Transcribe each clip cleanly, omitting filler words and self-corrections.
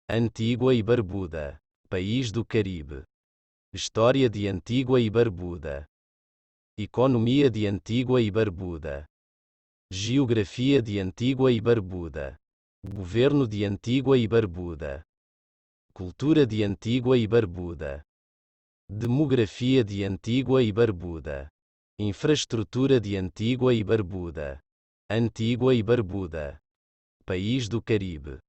Antígua e Barbuda, país do Caribe. História de Antígua e Barbuda. Economia de Antígua e Barbuda. Geografia de Antígua e Barbuda. Governo de Antígua e Barbuda. Cultura de Antígua e Barbuda. Demografia de Antígua e Barbuda. Infraestrutura de Antígua e Barbuda. Antígua e Barbuda, país do Caribe.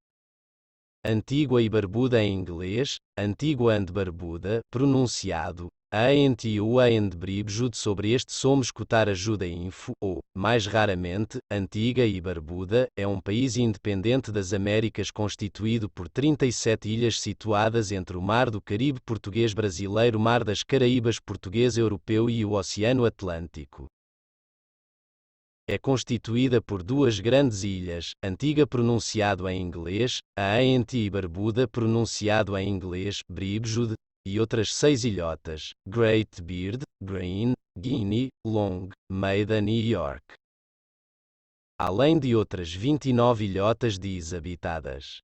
Antígua e Barbuda em inglês, Antigua and Barbuda, pronunciado Antigua and Barbuda. Sobre este somos escutar ajuda info, ou, mais raramente, Antigua e Barbuda, é um país independente das Américas constituído por 37 ilhas situadas entre o Mar do Caribe português brasileiro, Mar das Caraíbas português europeu e o Oceano Atlântico. É constituída por duas grandes ilhas, Antigua pronunciado em inglês, a Antigua e Barbuda pronunciado em inglês, Barbuda, e outras 6 ilhotas, Great Beard, Green, Guinea, Long, Maiden e York. Além de outras 29 ilhotas desabitadas.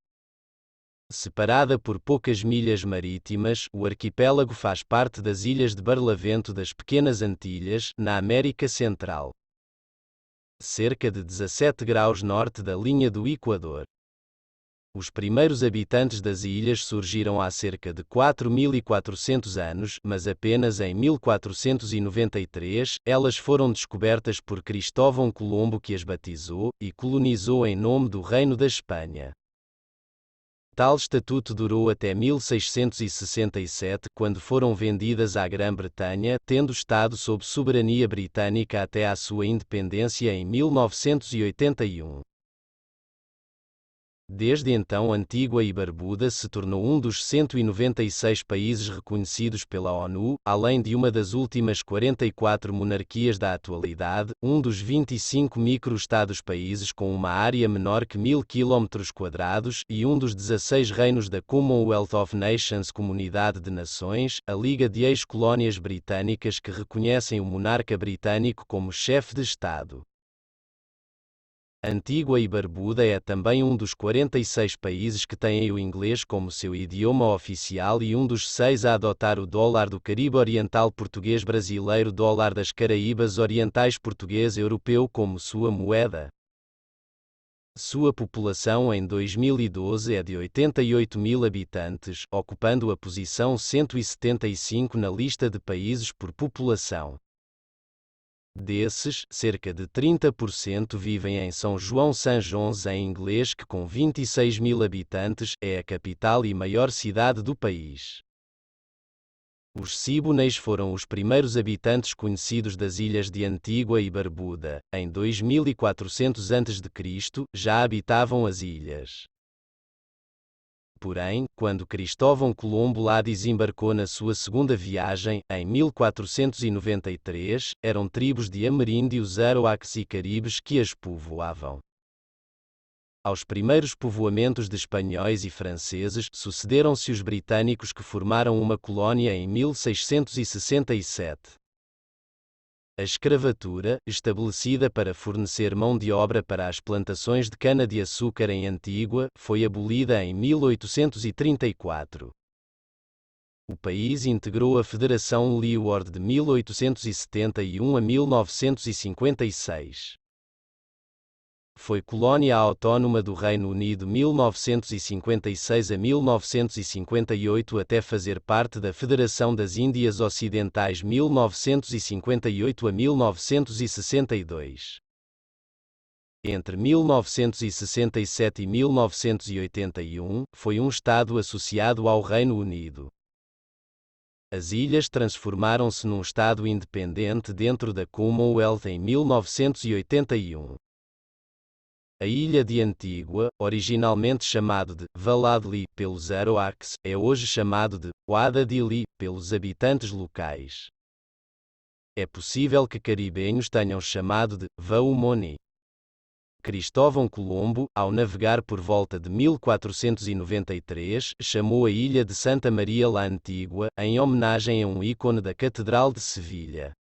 Separada por poucas milhas marítimas, o arquipélago faz parte das ilhas de Barlavento das Pequenas Antilhas, na América Central. Cerca de 17 graus norte da linha do Equador. Os primeiros habitantes das ilhas surgiram há cerca de 4.400 anos, mas apenas em 1493, elas foram descobertas por Cristóvão Colombo, que as batizou e colonizou em nome do Reino da Espanha. Tal estatuto durou até 1667, quando foram vendidas à Grã-Bretanha, tendo estado sob soberania britânica até à sua independência em 1981. Desde então Antígua e Barbuda se tornou um dos 196 países reconhecidos pela ONU, além de uma das últimas 44 monarquias da atualidade, um dos 25 micro-estados-países com uma área menor que 1.000 km² e um dos 16 reinos da Commonwealth of Nations, Comunidade de Nações, a Liga de Ex-Colónias Britânicas, que reconhecem o monarca britânico como chefe de Estado. Antígua e Barbuda é também um dos 46 países que têm o inglês como seu idioma oficial e um dos 6 a adotar o dólar do Caribe Oriental português brasileiro, dólar das Caraíbas Orientais português europeu como sua moeda. Sua população em 2012 é de 88.000 habitantes, ocupando a posição 175 na lista de países por população. Desses, cerca de 30% vivem em São João Sanjons em inglês, que com 26.000 habitantes, é a capital e maior cidade do país. Os Ciboneis foram os primeiros habitantes conhecidos das ilhas de Antígua e Barbuda. Em 2400 a.C., já habitavam as ilhas. Porém, quando Cristóvão Colombo lá desembarcou na sua segunda viagem, em 1493, eram tribos de ameríndios aroaques e caribes que as povoavam. Aos primeiros povoamentos de espanhóis e franceses, sucederam-se os britânicos, que formaram uma colónia em 1667. A escravatura, estabelecida para fornecer mão de obra para as plantações de cana-de-açúcar em Antígua, foi abolida em 1834. O país integrou a Federação Leeward de 1871 a 1956. Foi colónia autónoma do Reino Unido 1956 a 1958 até fazer parte da Federação das Índias Ocidentais 1958 a 1962. Entre 1967 e 1981, foi um Estado associado ao Reino Unido. As ilhas transformaram-se num Estado independente dentro da Commonwealth em 1981. A ilha de Antígua, originalmente chamado de Valadli pelos aroaques, é hoje chamado de Wada-Dili pelos habitantes locais. É possível que caribenhos tenham chamado de Vaumoni. Cristóvão Colombo, ao navegar por volta de 1493, chamou a ilha de Santa Maria la Antigua, em homenagem a um ícone da Catedral de Sevilha.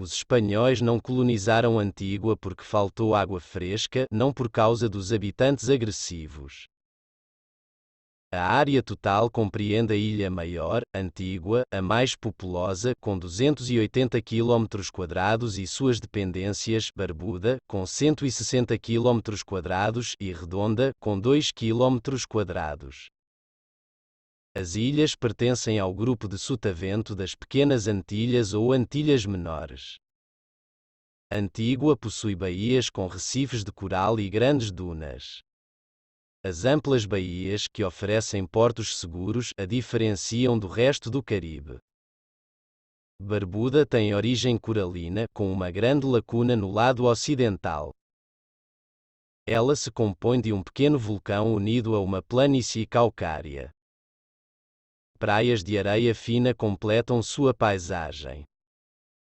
Os espanhóis não colonizaram Antígua porque faltou água fresca, não por causa dos habitantes agressivos. A área total compreende a Ilha Maior, Antígua, a mais populosa, com 280 km², e suas dependências, Barbuda, com 160 km², e Redonda, com 2 km². As ilhas pertencem ao grupo de Sotavento das Pequenas Antilhas ou Antilhas Menores. Antígua possui baías com recifes de coral e grandes dunas. As amplas baías, que oferecem portos seguros, a diferenciam do resto do Caribe. Barbuda tem origem coralina, com uma grande lacuna no lado ocidental. Ela se compõe de um pequeno vulcão unido a uma planície calcária. Praias de areia fina completam sua paisagem.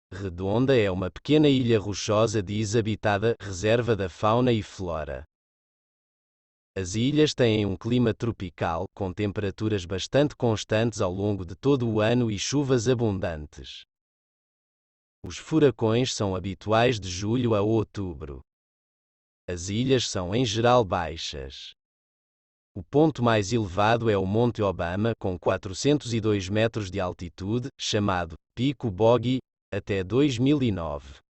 Redonda é uma pequena ilha rochosa desabitada, reserva da fauna e flora. As ilhas têm um clima tropical, com temperaturas bastante constantes ao longo de todo o ano e chuvas abundantes. Os furacões são habituais de julho a outubro. As ilhas são em geral baixas. O ponto mais elevado é o Monte Obama, com 402 metros de altitude, chamado Pico Bogie, até 2009.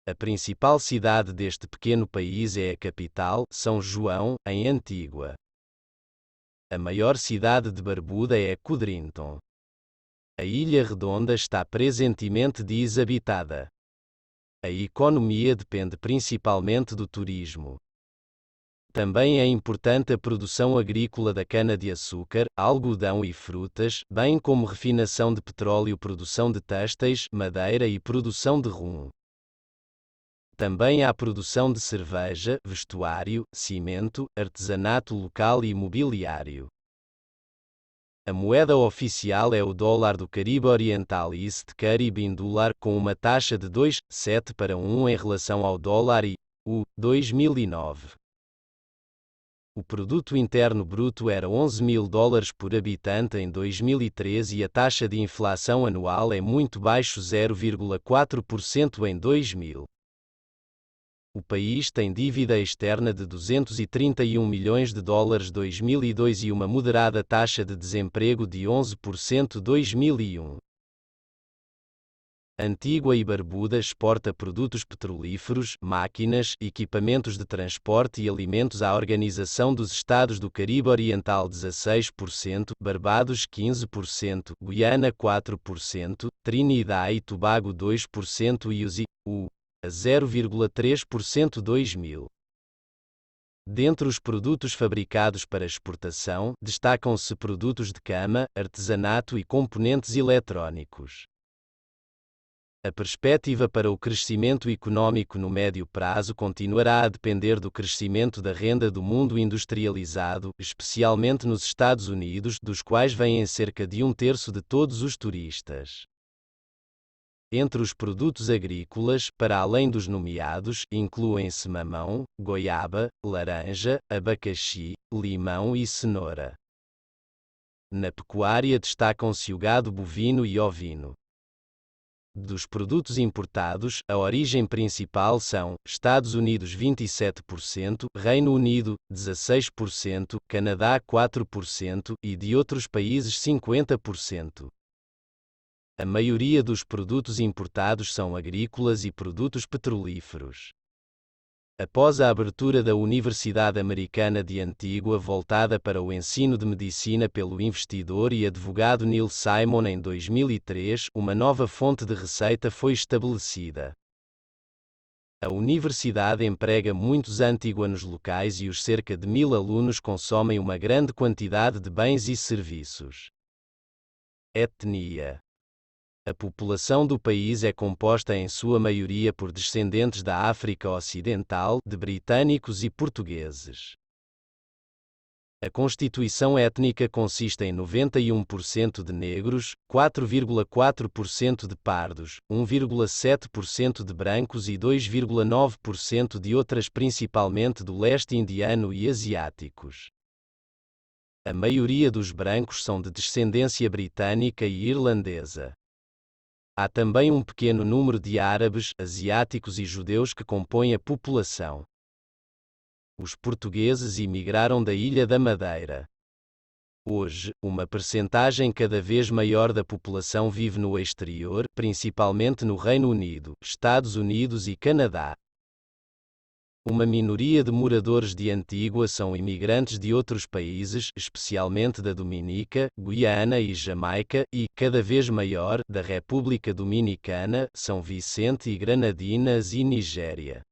A principal cidade deste pequeno país é a capital, São João, em Antígua. A maior cidade de Barbuda é Codrington. A Ilha Redonda está presentemente desabitada. A economia depende principalmente do turismo. Também é importante a produção agrícola da cana-de-açúcar, algodão e frutas, bem como refinação de petróleo, produção de têxteis, madeira e produção de rum. Também há produção de cerveja, vestuário, cimento, artesanato local e mobiliário. A moeda oficial é o dólar do Caribe Oriental East Caribbean Dollar, com uma taxa de 2,7 para 1 em relação ao dólar e, 2009. O produto interno bruto era $11.000 por habitante em 2013 e a taxa de inflação anual é muito baixo, 0,4% em 2000. O país tem dívida externa de $231 milhões 2002 e uma moderada taxa de desemprego de 11% 2001. Antígua e Barbuda exporta produtos petrolíferos, máquinas, equipamentos de transporte e alimentos à Organização dos Estados do Caribe Oriental 16%, Barbados 15%, Guiana 4%, Trinidad e Tobago 2% e os I.U. a 0,3% 2000. Dentre os produtos fabricados para exportação, destacam-se produtos de cama, artesanato e componentes eletrónicos. A perspectiva para o crescimento econômico no médio prazo continuará a depender do crescimento da renda do mundo industrializado, especialmente nos Estados Unidos, dos quais vêm cerca de 1/3 de todos os turistas. Entre os produtos agrícolas, para além dos nomeados, incluem-se mamão, goiaba, laranja, abacaxi, limão e cenoura. Na pecuária destacam-se o gado bovino e ovino. Dos produtos importados, a origem principal são: Estados Unidos 27%, Reino Unido 16%, Canadá 4% e de outros países 50%. A maioria dos produtos importados são agrícolas e produtos petrolíferos. Após a abertura da Universidade Americana de Antígua voltada para o ensino de medicina pelo investidor e advogado Neil Simon em 2003, uma nova fonte de receita foi estabelecida. A universidade emprega muitos antiguanos locais e os cerca de 1.000 alunos consomem uma grande quantidade de bens e serviços. Etnia. A população do país é composta em sua maioria por descendentes da África Ocidental, de britânicos e portugueses. A constituição étnica consiste em 91% de negros, 4,4% de pardos, 1,7% de brancos e 2,9% de outras, principalmente do leste indiano e asiáticos. A maioria dos brancos são de descendência britânica e irlandesa. Há também um pequeno número de árabes, asiáticos e judeus que compõem a população. Os portugueses imigraram da Ilha da Madeira. Hoje, uma percentagem cada vez maior da população vive no exterior, principalmente no Reino Unido, Estados Unidos e Canadá. Uma minoria de moradores de Antigua são imigrantes de outros países, especialmente da Dominica, Guiana e Jamaica, e, cada vez maior, da República Dominicana, São Vicente e Granadinas e Nigéria.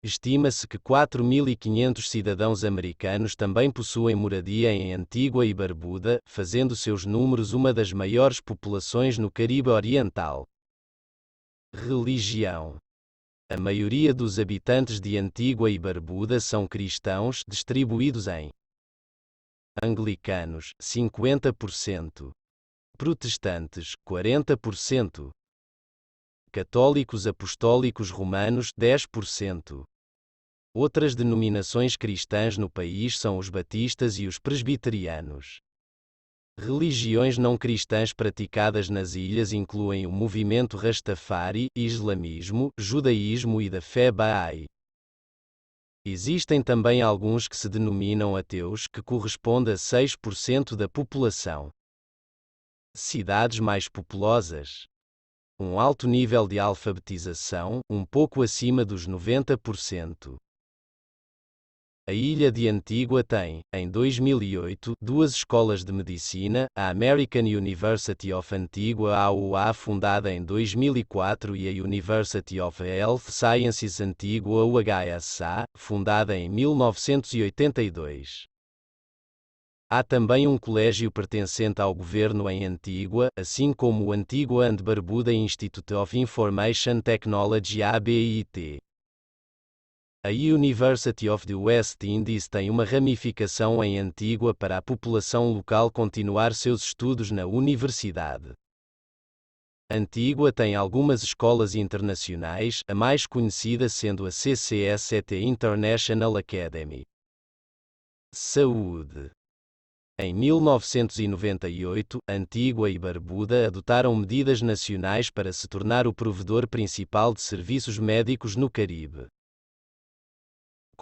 Estima-se que 4.500 cidadãos americanos também possuem moradia em Antigua e Barbuda, fazendo seus números uma das maiores populações no Caribe Oriental. Religião. A maioria dos habitantes de Antigua e Barbuda são cristãos, distribuídos em anglicanos, 50%, protestantes, 40%, católicos apostólicos romanos, 10%. Outras denominações cristãs no país são os batistas e os presbiterianos. Religiões não cristãs praticadas nas ilhas incluem o movimento Rastafari, islamismo, judaísmo e da fé Bahá'í. Existem também alguns que se denominam ateus, que corresponde a 6% da população. Cidades mais populosas. Um alto nível de alfabetização, um pouco acima dos 90%. A ilha de Antigua tem, em 2008, duas escolas de medicina, a American University of Antigua AUA fundada em 2004 e a University of Health Sciences Antigua UHSA, fundada em 1982. Há também um colégio pertencente ao governo em Antigua, assim como o Antigua and Barbuda Institute of Information Technology ABIT. A University of the West Indies tem uma ramificação em Antigua para a população local continuar seus estudos na universidade. Antigua tem algumas escolas internacionais, a mais conhecida sendo a CCSET International Academy. Saúde. Em 1998, Antigua e Barbuda adotaram medidas nacionais para se tornar o provedor principal de serviços médicos no Caribe.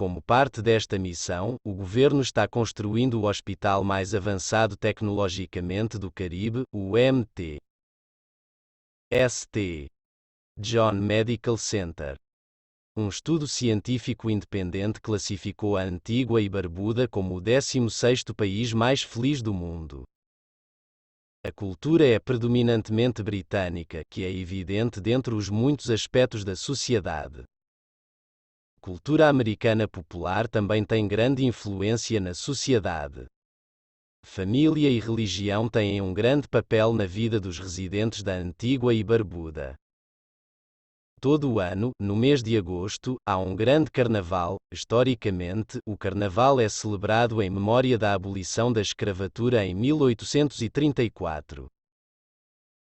Como parte desta missão, o governo está construindo o hospital mais avançado tecnologicamente do Caribe, o St. John Medical Center. Um estudo científico independente classificou a Antigua e Barbuda como o 16º país mais feliz do mundo. A cultura é predominantemente britânica, que é evidente dentre os muitos aspectos da sociedade. Cultura americana popular também tem grande influência na sociedade. Família e religião têm um grande papel na vida dos residentes da Antigua e Barbuda. Todo o ano, no mês de agosto, há um grande carnaval. Historicamente, o carnaval é celebrado em memória da abolição da escravatura em 1834.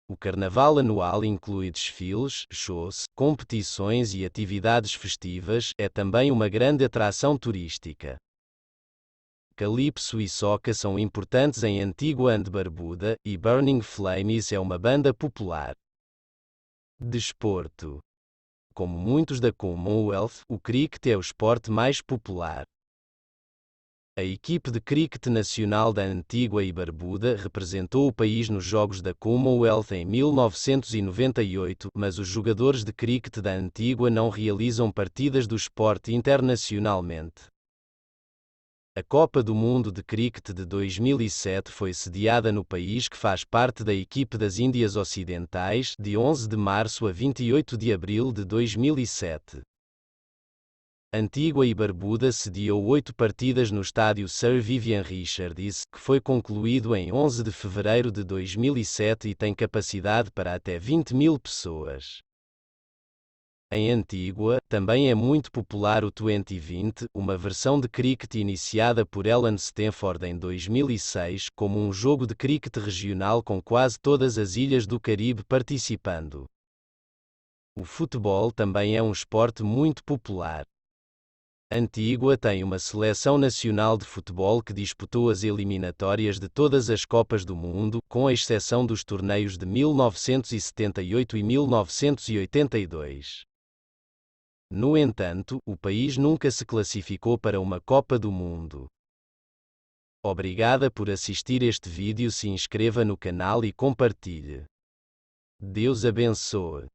O carnaval anual inclui desfiles, shows, competições e atividades festivas, é também uma grande atração turística. Calypso e soca são importantes em Antigua and Barbuda, e Burning Flames é uma banda popular. Desporto. Como muitos da Commonwealth, o cricket é o esporte mais popular. A equipe de cricket nacional da Antigua e Barbuda representou o país nos Jogos da Commonwealth em 1998, mas os jogadores de cricket da Antigua não realizam partidas do esporte internacionalmente. A Copa do Mundo de Cricket de 2007 foi sediada no país que faz parte da equipe das Índias Ocidentais, de 11 de março a 28 de abril de 2007. Antigua e Barbuda sediou 8 partidas no estádio Sir Vivian Richards, que foi concluído em 11 de fevereiro de 2007 e tem capacidade para até 20.000 pessoas. Em Antigua, também é muito popular o Twenty20, uma versão de cricket iniciada por Ellen Stanford em 2006, como um jogo de cricket regional com quase todas as ilhas do Caribe participando. O futebol também é um esporte muito popular. Antigua tem uma seleção nacional de futebol que disputou as eliminatórias de todas as Copas do Mundo, com exceção dos torneios de 1978 e 1982. No entanto, o país nunca se classificou para uma Copa do Mundo. Obrigada por assistir este vídeo. Se inscreva no canal e compartilhe. Deus abençoe.